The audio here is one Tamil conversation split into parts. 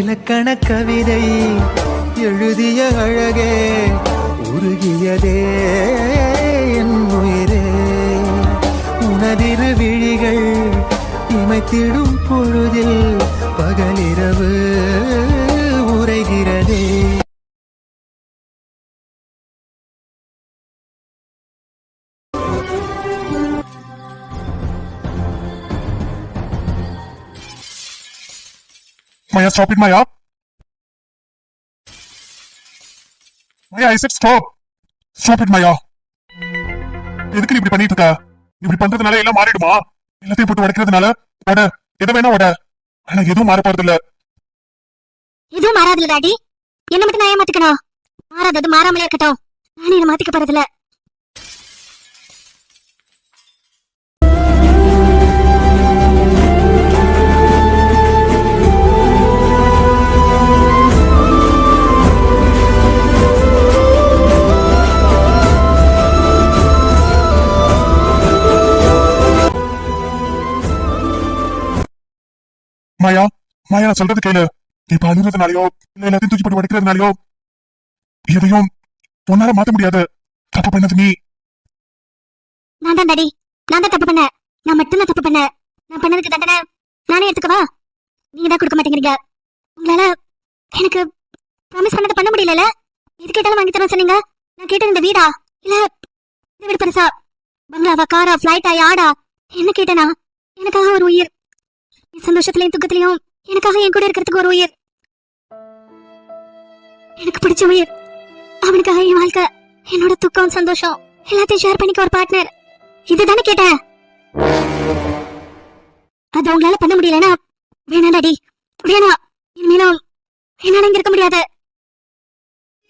இலக்கண கவிதை எழுதிய அழகே உருகியதே என் உயிரே. உனதிரு விழிகள் இமைத்திடும் பொழுதில் பகலிரவு உரைகிறதே. Maya, stop it, Maya. Maya, I said stop. Stop it, Maya. எதுக்கு இப்படி பண்ணிட்டு இருக்க? இப்படி பண்றதுனால எல்லாம் மாறிடுமா? எல்லாத்தையும் போட்டு உடைக்கிறதுனால வட எது வேணா வட. ஆனா எதுவும் மாற போறது இல்ல. எதுவும் மாறாதுல டாடி. என்ன மட்டும் நான் ஏமாத்திக்கணும். மாறாதது மாறாமலே இருக்கட்டும். நான் என்ன மாத்திக்க போறதில்ல. மாயா, மாயா நான் சொல்றது கேளு. இப்ப அழுகிறதுனாலயோ இல்ல எல்லாத்தையும் தூக்கி போட்டு உடைக்கிறதுனாலயோ எதையும் உன்னால மாத்த முடியாது. தப்பு பண்ணது நீ. நான் தான் டாடி. நான் தான் தப்பு பண்ண. நான் மட்டும் தான் தப்பு பண்ண. நான் பண்ணதுக்கு தண்டனை நானே எடுத்துக்கவா? நீங்க தான் கொடுக்க மாட்டேங்கிறீங்க. உங்களால எனக்கு ப்ராமிஸ் பண்ணதை பண்ண முடியல. எது கேட்டாலும் வாங்கி தரேன் சொன்னீங்க. நான் கேட்டது இந்த வீடா இல்ல இந்த வீடு பெருசா? பங்களாவா, காரா, பிளைட்டா, யாடா? என்ன கேட்டனா? எனக்காக ஒரு உயிர். என் சந்தோஷத்திலையும் துக்கத்திலையும் எனக்காக என் கூட இருக்கிறதுக்கு ஒரு உயிர். எனக்கு பிடிச்ச உயிர். அவனுக்காக என் வாழ்க்கை, என்னோட துக்கம், சந்தோஷம் எல்லாத்தையும் ஷேர் பண்ணிக்க ஒரு பார்ட்னர். இதுதானே கேட்டேன். அது உங்களால பண்ண முடியலனா வேணாம் டாடி, வேணாம். இனிமேலும் என்னால இங்க இருக்க முடியாது.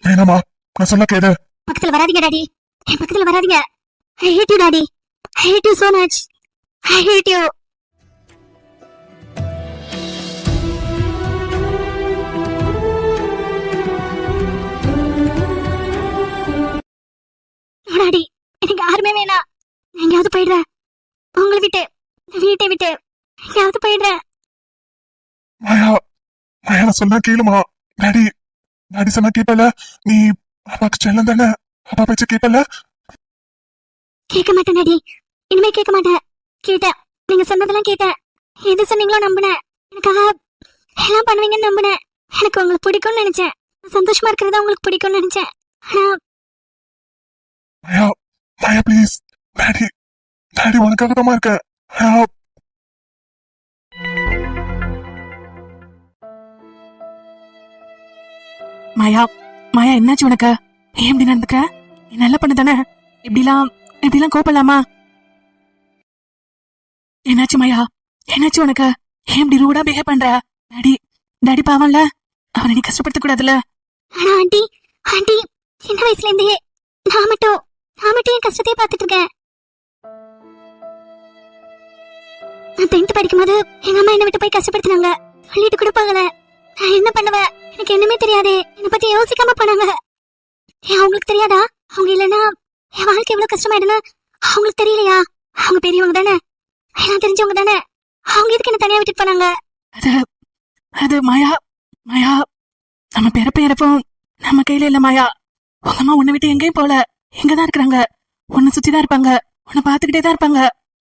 வேணாமா? நான் சொல்ல கேடு. பக்கத்துல வராதீங்க டாடி. என் பக்கத்துல வராதீங்க. I hate you daddy. I hate you so much. I hate you. Daddy, எனக்கு யாருமே வேணாம். நான் எங்கேயாவது போயிடுறேன். உங்களை விட்டு, வீட்டை விட்டு எங்கேயாவது போயிடுறேன். மாயா, மாயா நான் சொன்னா கேளுமா. டாடி, டாடி சொன்னா கேட்பல. நீ அப்பாக்கு செல்லம் தானே. அப்பா பேச்ச கேட்பல. கேட்க மாட்டேன் டாடி. இனிமே கேட்க மாட்டேன். கேட்டேன், நீங்க சொன்னதெல்லாம் கேட்டேன். எது சொன்னீங்களோ நம்பினேன். எனக்காக எல்லாம் பண்ணுவீங்கன்னு நம்பினேன். எனக்கு உங்களுக்கு பிடிக்கும்னு நினைச்சேன். சந்தோஷமா இருக்கிறதா உங்களுக்கு பிடிக்கும்னு நினைச்சேன். ஆனா மாயா, மாயா ப்ளீஸ். டாடி, டாடி உனக்காக தான் இருக்கேன். மாயா, மாயா என்னாச்சு உனக்கு? ஏன் இப்படி நடந்துக்க? நீ நல்ல பண்ணு தானே. இப்படிலாம் கோப்பலாமா? என்னாச்சு மாயா? என்னாச்சு உனக்கு? ஏன் இப்படி ரூடா பிஹேவ் பண்ற? டாடி, டாடி பாவம்ல. அவனை நீ கஷ்டப்படுத்த கூடாதுல்ல. ஆனா ஆண்டி, ஆண்டி சின்ன வயசுல இருந்தே நான் மட்டும் என் கஷ்டத்தையே பார்த்துட்டு இருக்கேன். நான் 10th படிக்கும்போது எங்க அம்மா என்ன விட்டு போய் கஷ்டப்படுத்தினாங்க. சொல்லிட்டு கொடுப்பாங்கல. நான் என்ன பண்ணுவேன்? எனக்கு என்னமே தெரியாதே. என்னை பத்தி யோசிக்காம போனாங்க. ஏன் அவங்களுக்கு தெரியாதா? அவங்க இல்லைன்னா என் வாழ்க்கை எவ்வளவு கஷ்டமாயிடுன்னு அவங்களுக்கு தெரியலையா? அவங்க பெரியவங்க தானே, எல்லாம் தெரிஞ்சவங்க தானே. அவங்க எதுக்கு என்ன தனியா விட்டுட்டு போனாங்க? அது மாயா, மாயா நம்ம பிறப்பும் நம்ம கையில இல்ல மாயா. உங்க அம்மா உன்னை விட்டு எங்கேயும் போல. எங்கதான் இருக்கிறாங்க. உன்னை சுத்திதான் இருப்பாங்க. உன்னை பாத்துக்கிட்டே தான் இருப்பாங்க.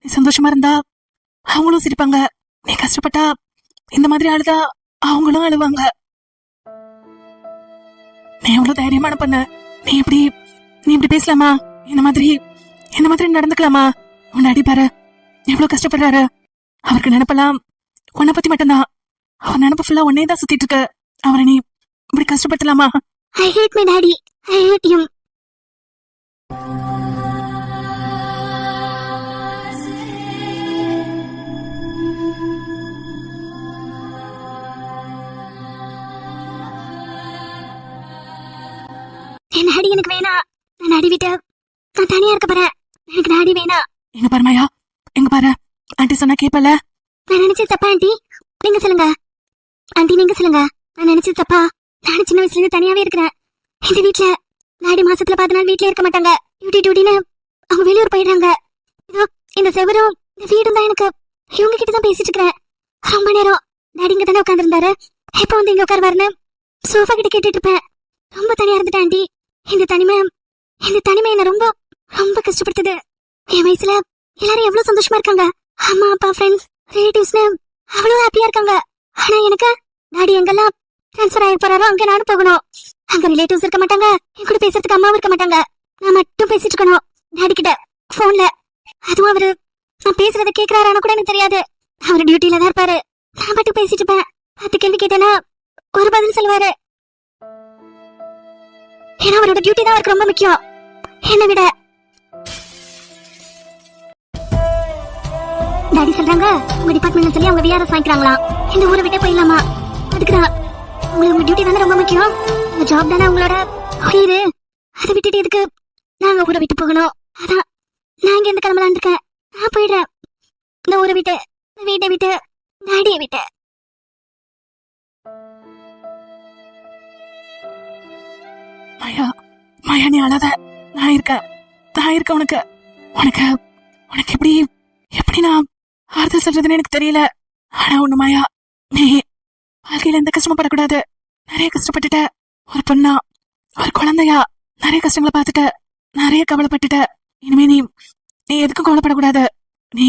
நீ சந்தோஷமா இருந்தா அவங்களும் சிரிப்பாங்க. நீ கஷ்டப்பட்டா இந்த மாதிரி அழுதா அவங்களும் அழுவாங்க. நீ எவ்வளவு தைரியமான பண்ண. நீ இப்படி பேசலாமா? இந்த மாதிரி நடந்துக்கலாமா? உன்னை அடி பாரு, எவ்வளவு கஷ்டப்படுறாரு. அவருக்கு நினைப்பெல்லாம் உன்னை பத்தி மட்டும்தான். அவர் நினைப்பு ஃபுல்லா உன்னையே தான் சுத்திட்டு இருக்க. அவரை நீ இப்படி கஷ்டப்படுத்தலாமா? I hate my daddy. I hate him. N daddy எனக்கு வேணாம். நான் டாடி விட்டு நான் தனியா இருக்க போறேன். எனக்கு டாடி வேணாம். எங்க பாரு மாயா, எங்க பாரு. ஆண்டி சொன்னா கேப்பல. நான் நினைச்சது தப்பா ஆண்டி? நீங்க சொல்லுங்க ஆண்டி, நீங்க சொல்லுங்க. நான் நினைச்சது தப்பா? நான் சின்ன வயசுல இருந்து தனியாவே இருக்கிறேன். இந்த வீட்டுல டாடி மாசத்துல 10 நாள் வீட்லயே இருக்க மாட்டாங்க. டியூட்டின்னு அவங்க வெளியூர் போயிடுறாங்க. இதோ இந்த செவரும் இந்த வீடும் தான் எனக்கு. இவங்க கிட்ட தான் பேசிட்டு இருக்கிறேன் ரொம்ப நேரம். டாடி இங்க தானே உட்காந்துருந்தாரு. எப்போ வந்து இங்க உட்காருவாருன்னு சோஃபா கிட்ட கேட்டுட்டு இருப்பேன். ரொம்ப தனியா இருந்துட்டேன் ஆண்டி. இந்த தனிமை என்ன ரொம்ப ரொம்ப கஷ்டப்படுத்துது. என் வயசுல எல்லாரும் எவ்வளவு சந்தோஷமா இருக்காங்க. அம்மா அப்பா ஃப்ரெண்ட்ஸ் ரிலேட்டிவ்ஸ்னு அவ்வளவு ஹாப்பியா இருக்காங்க. ஆனா எனக்கு டாடி எங்கெல்லாம் ட்ரான்ஸ்ஃபர் ஆகி போறாரோ அங்க நானும் போகணும். அங்க ரிலேட்டிவ்ஸ் இருக்க மாட்டாங்க, என் கூட பேசுறதுக்கு அம்மாவும் இருக்க மாட்டாங்க. நான் மட்டும் பேசிட்டு இருக்கணும் டாடி கிட்ட போன்ல. அதுவும் அவரு நான் பேசுறத கேக்குறாரான்னு கூட எனக்கு தெரியாது. அவரு டியூட்டில தான் இருப்பாரு. நான் மட்டும் பேசிட்டு இருப்பேன். 10 கேள்வி கேட்டேன்னா ஒரு பதில் சொல்லுவாரு. ஏன்னா அவரோட டியூட்டி தான் அவருக்கு ரொம்ப முக்கியம் என்னை விட. டாடி சொல்றாங்க உங்க டிபார்ட்மெண்ட்ல சொல்லி அவங்க விஆர்எஸ் வாங்கிக்கிறாங்களா, இந்த ஊரை விட்டே போயிடலாமா. அதுக்குதான் உங்களுக்கு உங்க டியூட்டி தானே ரொம்ப முக்கியம், உங்க ஜாப் தானே உங்களோட உயிர். அதை விட்டுட்டு எதுக்கு நாங்க ஊரை விட்டு போகணும். அதான் நான் இங்க இருந்து கிளம்பலான் இருக்கேன். நான் போயிடுறேன் இந்த ஊரை விட்டு, வீட்டை விட்டு, டாடியை விட்டு. மாயா மாயா நீ அழாத. நான் இருக்கேன் உனக்கு உனக்கு உனக்கு எப்படி நான் ஆறுதல் சொல்றதுன்னு எனக்கு தெரியல. ஆனா ஒண்ணு மாயா, நீ வாழ்க்கையில எந்த கஷ்டப்படக்கூடாது. நிறைய கஷ்டப்பட்டுட்ட. ஒரு பொண்ணா ஒரு குழந்தையா நிறைய கஷ்டங்களை பார்த்துட்ட, நிறைய கவலைப்பட்டுட்ட. இனிமே நீ எதுக்கும் கவலைப்படக்கூடாது. நீ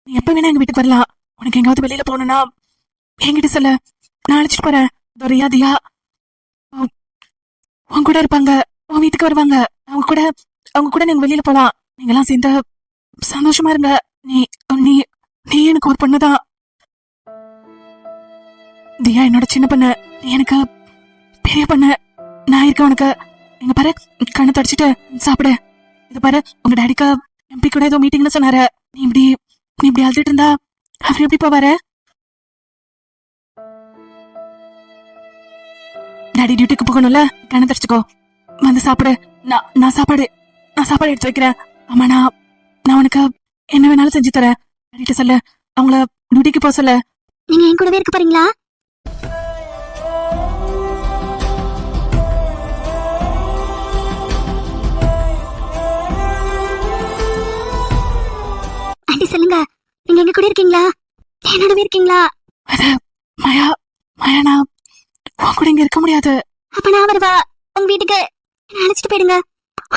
நீ எப்ப வேணா எங்க வீட்டுக்கு வரலாம். உனக்கு எங்காவது வெளியில போகணும்னா என்கிட்ட சொல்ல, நான் அழைச்சிட்டு போறேன். துரையா தியா உன் கூட இருப்பாங்க, உன் வீட்டுக்கு வருவாங்க. அவங்க கூட நீங்க வெளியில போலாம். நீங்க எல்லாம் சேர்ந்து சந்தோஷமா இருங்க. நீ நீ நீ எனக்கு ஒரு பொண்ணுதான். தியா என்னோட சின்ன பொண்ணு, நீ எனக்கு பெரிய பொண்ணு. நான் இருக்க உனக்கு. எங்க பாரு கண்ணை தொடச்சிட்டு சாப்பிடு. இது பாரு உங்க டாடிக்கு எம்பி கூட ஏதோ மீட்டிங்னு சொன்னாரு. நீ இப்படி அழுதுட்டு இருந்தா அவர் எப்படி போவாரு? டாடி டியூட்டிக்கு போகணும்ல, கண்ணை தொடச்சிக்கோ. வந்து சாப்பிடு. நான் சாப்பாடு எடுத்து வைக்கிறேன். ஆமா நான் உனக்கு என்ன வேணாலும் செஞ்சு தரேன். டாடிட்ட சொல்லு, அவங்கள டியூட்டிக்கு போக சொல்லு. நீங்க என் கூடவே இருக்க போறீங்களா? ஆண்டி சொல்லுங்க, நீங்க எங்க கூட இருக்கீங்களா? என்னோடவே இருக்கீங்களா? அது மாயா நான் உன் கூட இங்க இருக்க முடியாது. அப்ப நான் வருவா உங்க வீட்டுக்கு. என்ன அழைச்சிட்டு போயிடுங்க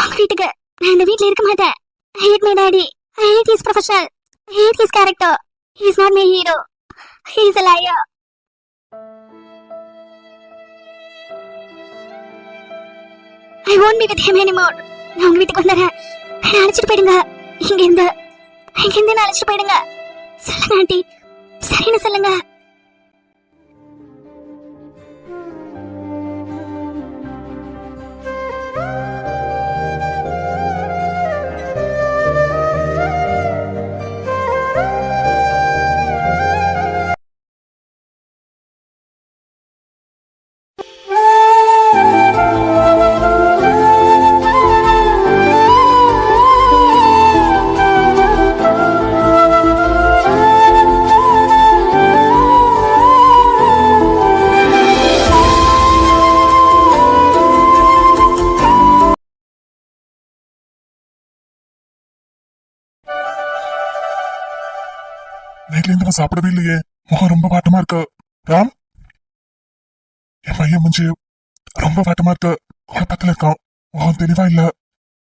உங்க வீட்டுக்கு. நான் இந்த வீட்ல இருக்க மாட்டேன். I hate my daddy. I hate his professional. I hate his character. He is not my hero. He is a liar. I won't be with him anymore. நான் உங்க வீட்டுக்கு வந்துடுறேன். என்ன அழைச்சிட்டு போயிடுங்க. இங்க இருந்து என்ன அழைச்சிட்டு போயிடுங்க. சொல்லுங்க ஆண்டி, சரின்னு சொல்லுங்க. நைட்ல இருந்து அவன் சாப்பிடவே இல்லையே. முகம் ரொம்ப வாட்டமா இருக்கு. ராம், என் பையன் மூஞ்சி ரொம்ப வாட்டமா இருக்கு. குழப்பத்துல இருக்கான். முகம் தெளிவா இல்ல.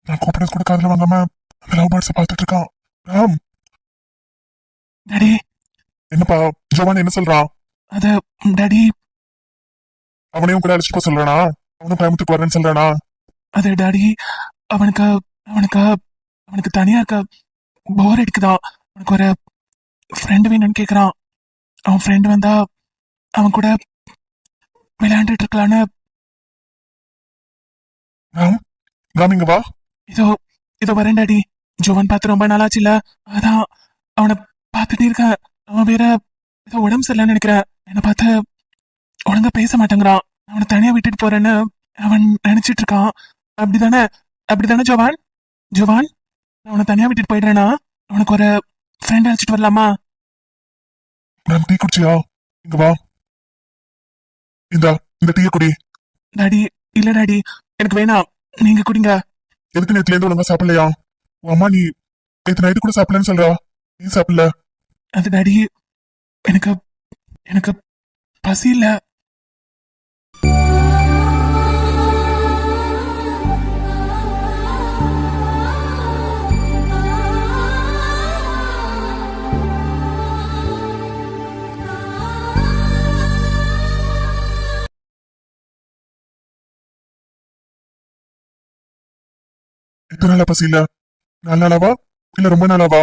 நான் கூப்பிடறது கூட காதுல வாங்காம அந்த லவ் பேர்ட்ஸை பார்த்துட்டு இருக்கான். ராம், டாடி என்னப்பா ஜோவான் என்ன சொல்றான்? அது டாடி, அவனையும் கூட அழைச்சிட்டு போக சொல்றானா? அவனும் கோயம்புத்தூருக்கு வரேன்னு சொல்றானா? அது டாடி, அவனுக்கு தனியா இருக்க போர் அடிக்குதா. அவனுக்கு ஒரு ஃப்ரெண்டு வேணும்னு கேக்குறான். அவன் ஃப்ரெண்டு வந்தா அவன் கூட விளையாண்டுட்டு இருக்கலான்னு. ராம், ராம் இங்க வா. இதோ வரேன் டாடி. ஜோவன் பார்த்து ரொம்ப நாளாச்சு இல்ல, அதான் அவனை பார்த்துட்டே இருக்கேன். அவன் வேற ஏதோ உடம்பு சரியில்லைன்னு நினைக்கிறேன். என்னை பார்த்து ஒழுங்கா பேச மாட்டேங்கிறான். அவனை தனியா விட்டுட்டு போறேன்னு அவன் நினைச்சிட்டு இருக்கான். அப்படிதானே ஜோவான்? நான் அவனை தனியா விட்டுட்டு போயிடுறேன்னா அவனுக்கு ஒரு ஃப்ரெண்ட் அழைச்சிட்டு வரலாமா? ராம், டீ குடிச்சியா? இங்க வா. இந்த டீயை குடி. டாடி இல்ல டாடி, எனக்கு வேணாம், நீங்க குடிங்க. எதுக்கு நேத்துல இருந்து ஒழுங்கா சாப்பிடலையா? உன் அம்மா நீ நேற்று நைட்டு கூட சாப்பிடலன்னு சொல்றா. ஏன் சாப்பிடல? அது டாடி, எனக்கு பசி இல்ல. எத்தனை நாளா பசி இல்ல? 4 நாளாவா இல்ல ரொம்ப நாளாவா?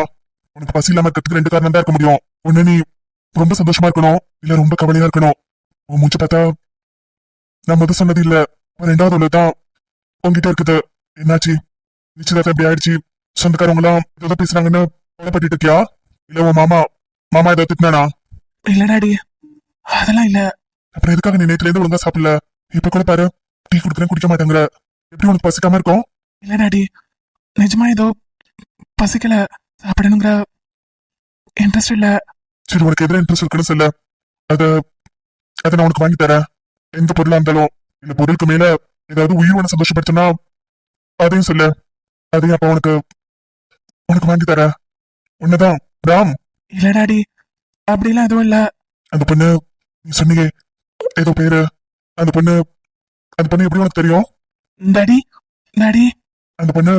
உனக்கு பசி இல்லாம இருக்கிறதுக்கு 2 காரணம் தான் இருக்க முடியும். ஒண்ணு நீ ரொம்ப சந்தோஷமா இருக்கணும், இல்ல ரொம்ப கவலையா இருக்கணும். உன் மூச்சு பார்த்தா நான் முதல் சொன்னது இல்ல, 2வது உள்ளதான் உங்ககிட்ட இருக்குது. என்னாச்சு? நிச்சயதார்த்தம் எப்படி ஆயிடுச்சு? சொந்தக்காரங்க எல்லாம் ஏதாவது பேசுறாங்கன்னு கவலைப்பட்டு இருக்கியா? இல்ல உன் மாமா ஏதாவது திட்டினானா? இல்ல டாடி, அதெல்லாம் இல்ல. அப்புறம் எதுக்காக நீ நேத்துல இருந்து ஒழுங்கா சாப்பிடல? இப்ப கூட பாரு, டீ குடுக்கறேன் குடிக்க மாட்டேங்கிற. எப்படி உனக்கு பசிக்காம இருக்கும்? இல்ல டாடி, நிஜமா ஏதோ பசிக்கல, சாப்பிடணுங்கிற இன்ட்ரெஸ்ட் இல்ல. சரி, உனக்கு எதிர இன்ட்ரெஸ்ட் இருக்குன்னு சொல்ல, அத நான் உனக்கு வாங்கி தரேன். எந்த பொருளா இருந்தாலும், இல்ல பொருளுக்கு மேல ஏதாவது உயிர் உன சந்தோஷப்படுத்தினா அதையும் சொல்லு. அதையும் அப்ப உனக்கு வாங்கி தரேன். உன்னதான் ராம். இல்ல டாடி, அப்படிலாம் எதுவும் இல்ல. அந்த பொண்ணு நீ சொன்னீங்க ஏதோ பேரு, அந்த பொண்ணு எப்படி உனக்கு தெரியும்? டாடி டாடி, அந்த பொண்ணு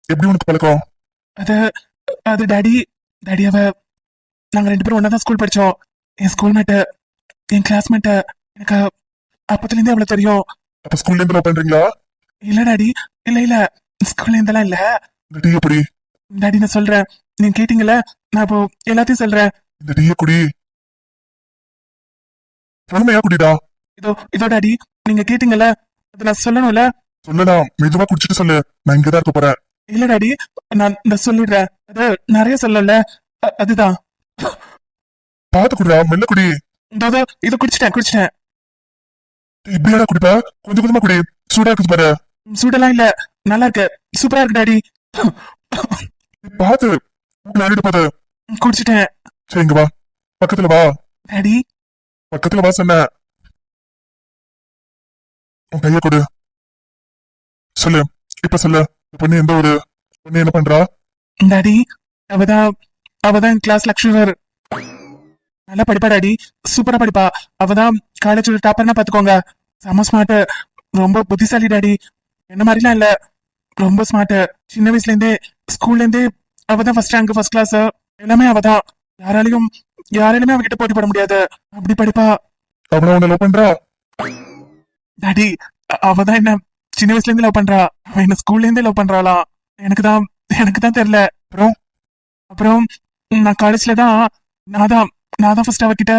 எப்படி உனக்கு பழக்கம்? அது அது டாடி டாடி அவ நாங்க 2 பேரும் ஒன்னாதான் ஸ்கூல் படிச்சோம். என் ஸ்கூல்மேட்டு, என் கிளாஸ்மேட்டு. எனக்கு அப்பத்துல இருந்தே அவளை தெரியும். அப்ப ஸ்கூல்ல இருந்து லவ் பண்றீங்களா? இல்ல டாடி, இல்ல ஸ்கூல்ல இருந்தெல்லாம் இல்ல. இந்த டீ எப்படி? டாடி நான் சொல்றேன், நீங்க கேட்டீங்கல்ல, நான் இப்போ எல்லாத்தையும் சொல்றேன். இந்த டீய குடி, உண்மையா குடிடா. இதோ டாடி, நீங்க கேட்டீங்கல்ல, அது நான் சொல்லணும்ல. சொல்லலாம், மெதுவா குடிச்சிட்டு சொல்லு. நான் இங்கதான் இருக்க போறேன். இல்ல டாடி, நான் இந்த சொல்லிடுறேன். அது நிறைய சொல்லல, அதுதான். பாத்து குடிடா, மெல்ல குடி. இது குடிச்சிட்டேன். எப்படியாடா குடிப்ப? கொஞ்சம் கொஞ்சமா குடி, சூடா இருக்குது பாரு. சூடெல்லாம் இல்ல, நல்லா இருக்கு, சூப்பரா இருக்கு டாடி. பாத்து நாடிட்டு பாத்து. குடிச்சிட்டேன். சரி, இங்க வா, பக்கத்துல வா. டாடி, பக்கத்துல வா சொன்ன. உன் கைய கொடு. சொல்லு, இப்ப சொல்லு. இந்த பொண்ணு எந்த ஒரு பொண்ணு என்ன பண்றா? டாடி, அவதான் கிளாஸ் லெக்சரர். நல்லா படிப்பா டாடி, சூப்பரா படிப்பா. அவதான் காலேஜ் டாப்பர்னா பாத்துக்கோங்க. செம ஸ்மார்ட், ரொம்ப புத்திசாலி டாடி. என்ன மாதிரிலாம் இல்ல, ரொம்ப ஸ்மார்ட். சின்ன வயசுல இருந்தே, ஸ்கூல்ல இருந்தே அவதான் ஃபர்ஸ்ட் ரேங்க், ஃபர்ஸ்ட் கிளாஸ், எல்லாமே அவதான். யாராலையுமே அவகிட்ட போட்டி போட முடியாது, அப்படி படிப்பா. அவள உன்ன லவ் பண்றா? டாடி, அவதான் என்ன சின்ன வயசுல இருந்து லவ் பண்றா. அவ என்ன ஸ்கூல்ல இருந்தே லவ் பண்றாளா? எனக்கு தான் தெரியல. அப்புறம் நான் காலேஜ்ல தான் நான் தான் ஃபர்ஸ்ட் அவகிட்ட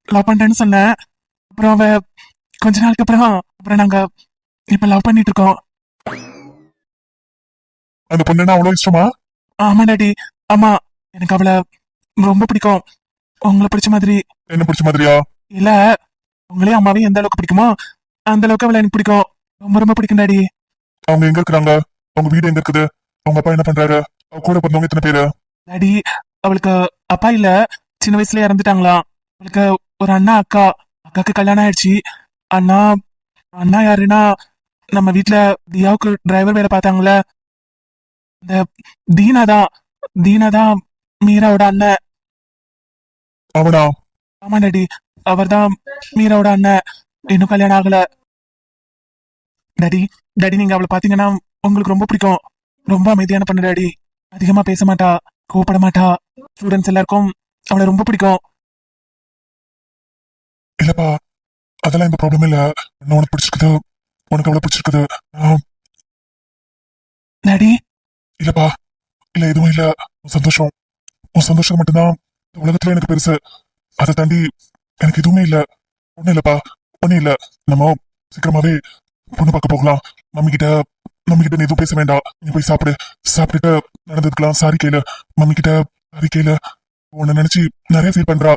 லவ் பண்றேன்னு சொன்னேன். அப்புறம் அவ கொஞ்ச நாளுக்கு அப்புறம் நாங்க இப்ப லவ் பண்ணிட்டு இருக்கோம். அந்த பொண்ணுன்னா அவ்வளவு இஷ்டமா? ஆமா டாடி, ஆமா. எனக்கு அவளை ரொம்ப பிடிக்கும். உங்களை பிடிச்ச மாதிரி. என்ன பிடிச்ச மாதிரியா? இல்ல, உங்களையும் அம்மாவையும் எந்த அளவுக்கு பிடிக்குமோ அந்த அளவுக்கு அவளை எனக்கு பிடிக்கும். ரொம்ப பிடிக்கும் டாடி. அவங்க எங்க இருக்கிறாங்க? அவங்க வீடு எங்க இருக்குது? அவங்க அப்பா என்ன பண்றாரு? அவ கூட பிறந்தவங்க எத்தனை பேரு? டாடி, அவளுக்கு அப்பா இல்ல, சின்ன வயசுல இறந்துட்டாங்களாம். அவளுக்கு ஒரு அண்ணா, அக்காக்கு கல்யாணம் ஆயிடுச்சு. அண்ணா யாருன்னா, நம்ம வீட்டுல தியாவுக்கு டிரைவர் வேலை பார்த்தாங்கள, இந்த தீனாதான் மீராவோட அண்ணன். அவனா? ஆமா டாடி, அவர்தான் மீராவோட அண்ணன். இன்னும் கல்யாணம் ஆகல. டாடி நீங்க அவளை பாத்தீங்கன்னா உங்களுக்கு ரொம்ப பிடிக்கும். ரொம்ப அமைதியான பண்ணு டாடி. அதிகமா பேச மாட்டா, கோவப்பட மாட்டா. ஸ்டூடெண்ட்ஸ் எல்லாருக்கும் அவளை ரொம்ப பிடிக்கும். இல்லப்பா, அதெல்லாம் எந்த ப்ராப்ளம் இல்ல. உனக்கு பிடிச்சிருக்குது, உனக்கு அவ்வளவு பிடிச்சிருக்குது. டாடி, இல்லப்பா, இல்ல எதுவும் இல்ல. உன் சந்தோஷம் மட்டும்தான் இந்த உலகத்துல எனக்கு பெருசு. அதை தாண்டி எனக்கு எதுவுமே இல்ல. ஒண்ணும் இல்லப்பா, ஒண்ணும் இல்ல. நம்ம சீக்கிரமாவே பொண்ணு பார்க்க போகலாம். மம்மி கிட்ட நீ எதுவும் பேச வேண்டாம். நீ போய் சாப்பிட்டுட்டு நடந்ததுக்கலாம் சாரி கேளு. மம்மி கிட்ட சாரி கேளு. உன்னை நினைச்சு நிறைய ஃபீல் பண்றா,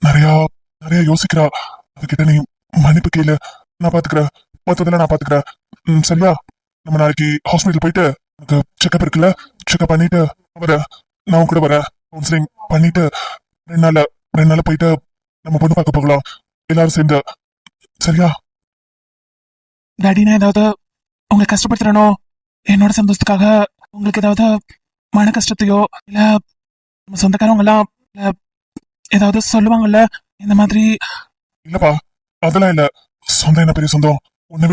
நிறைய யோசிக்கிறா. அதுகிட்ட நீ மன்னிப்பு கேளு. நான் பாத்துக்கிறேன், மொத்தத்துல நான் பாத்துக்கிறேன். சரியா? நம்ம நாளைக்கு ஹாஸ்பிட்டல் போயிட்டு எனக்கு செக்அப் இருக்குல்ல, செக்அப் பண்ணிட்டு நான் உன் கூட வரேன். கவுன்சிலிங் பண்ணிட்டு 2 நாள்ல போயிட்டு நம்ம பொண்ணு பார்க்க போகலாம் எல்லாரும் சேர்ந்து. சரியா? டாடி, நான் ஏதாவது உங்களை கஷ்டப்படுத்துறனோ? என்னோட சந்தோஷத்துக்காக உங்களுக்கு ஏதாவது மன கஷ்டத்தையோ, இல்ல நம்ம சொந்தக்காரவங்க எல்லாம் ஏதாவது சொல்லுவாங்கல்ல இந்த மாதிரி? இல்லப்பா, அதெல்லாம் இல்ல. சொந்தம் என்ன பெரிய சொந்தம்? உன்னை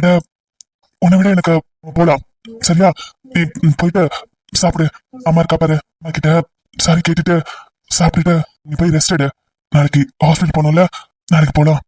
விட எனக்கு போலாம். சரியா? நீ போயிட்டு சாப்பிடு. அம்மா இருக்கா பாரு, அம்மா கிட்ட சாரி கேட்டுட்டு சாப்பிட்டுட்டு நீ போய் ரெஸ்ட் எடு. நாளைக்கு ஹாஸ்பிட்டல் போகணும்ல, நாளைக்கு போலாம்.